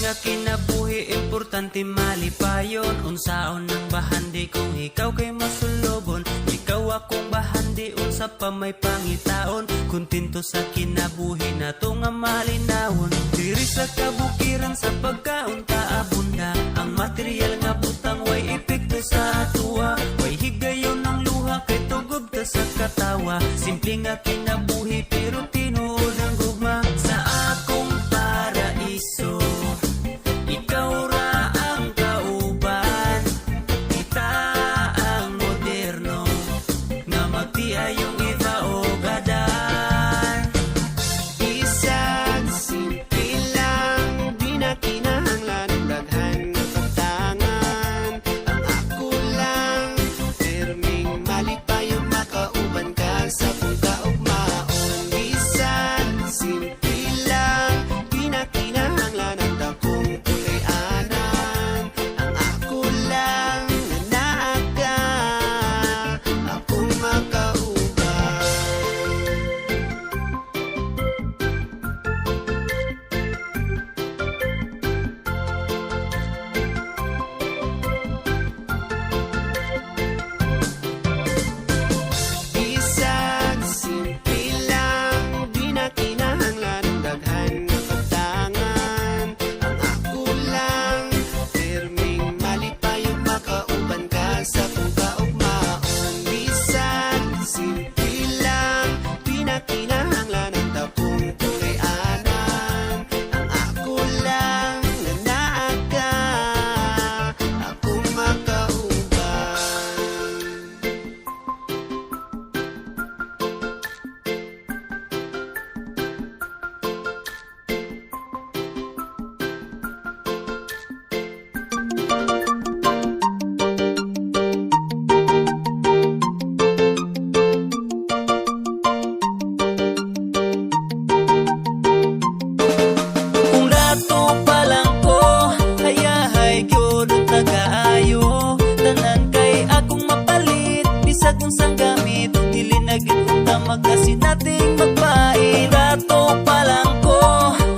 nga kinabuhi, importante malipayon. Unsaon ng bahandi kung ikaw kay masulobon. Ikaw akong bahandi, unsa pa may pangitaon. Kuntinto sa kinabuhi na to nga malinawon. Diri sa kabukiran sa pagkaon kaabunda. Ang material nga butang way epekto sa atuwa. Way higayon ng luha kay tugob ta sa katawa. Simple nga kinabuhi pero tinuod ang gugma. Sa akong paraiso, ikaw ra ang kauban. Kita ang moderno nga magtiayong ibaogadan. Isang simple lang, di na kinahanglan ng daghan nga pagtangan. Ang ako lang, perming malipayong makauban ka sa pagkaugmaon. Isang simple lang, di na kinahanglan ng dakong tuloy-anan. Ang ako lang na naaga, akong makauban. Isang simple lang, di na kinahanglan ng daghan nga pagtangan. Ang ako lang, perming malipayong makauban ka sa pagkaugmaon. Isang simple lang, di na kinahanglan ng dakong tuloy-anan. Ang ako lang na naaga, akong makauban. Kung dato pa lang ko, hayahay gyud ang tagaayo. Tanan kay akong mapalit, bisag unsang gamit. Dili na gyud unta magkasi nating magpain. Dato pa lang ko,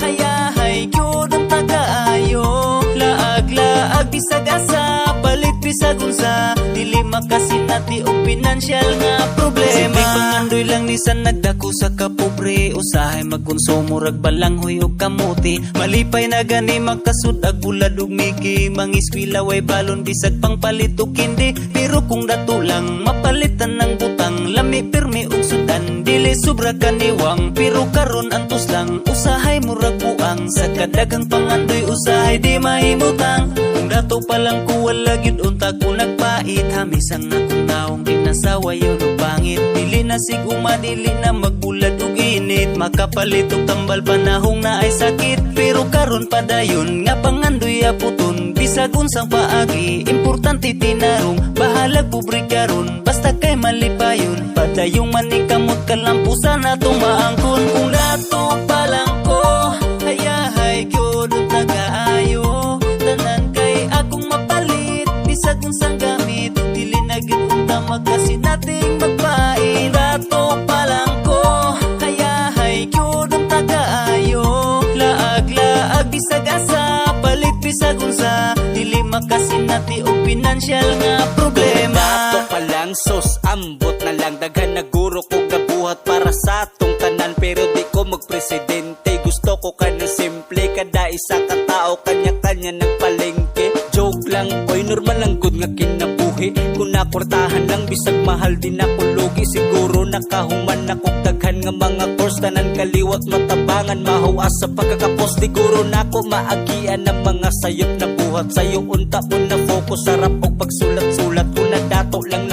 hayahay gyud ang tagaayo. Laag-laag bisag asa, palit bisag unsa. Dili makasinati og pinansyal nga problema. Simpleng pangandoy lang ni sa nagdako sa kapobre. Usahay magkonsumo rag balanghoy og kamuti. Malipay na gani makasud ag bulad ug miki. Mangiskwela way balon bisag pangpalit og kindi. Pero kung dato lang mapalitan ng butang, lami pirmi og sudan. Dili sobra kaniwang, pero karon antos lang. Usahay murag buang sa kadagang pangandoy, usahay di mahimutang. Kung dato pa lang ko wala gyud unta ko nagpait. Hamisan na kung naong ginasawa yun og bangit. Dili na siguma, dili na magbulad og init. Makapalit og tambal panahong na ay sakit. Pero karon padayon nga pangandoy aputon. Bisag unsang paagi, importante tinarong. Bahalag pobre karon, basta kay malipayon. Padayong maning kamot kalampusan atong maangkon. Kung dato pa lang ko, hayahay gyud ang tagaayo. Tanan kay akong mapalit, bisag unsang gamit. Dili na gyud unta magkasi nating magpain. Dato pa lang ko, hayahay gyud ang tagaayo. Laag-laag bisag asa, palit bisag unsa. Dili makasinati og pinansyal nga problema. Dato pa lang sos, ambot na lang. Daghan na guro ko gabuhat para sa atong tanan. Pero di ko magpresidente, gusto ko ka na simple. Kada isa ka tao, kanya-kanya nagpalengke. Joke lang, oy normal lang good nga kinabuhi. Kung nakwartahan lang, bisag mahal din ako lugi. Siguro nakahuman ako daghan nga mga course. Tanan kaliwat matabangan, mahuas sa pagkakapos. Siguro nako maagian ng mga sayop na buhat. Sayo unta mo na focus, sarap og pagsulat-sulat. Kung nadato lang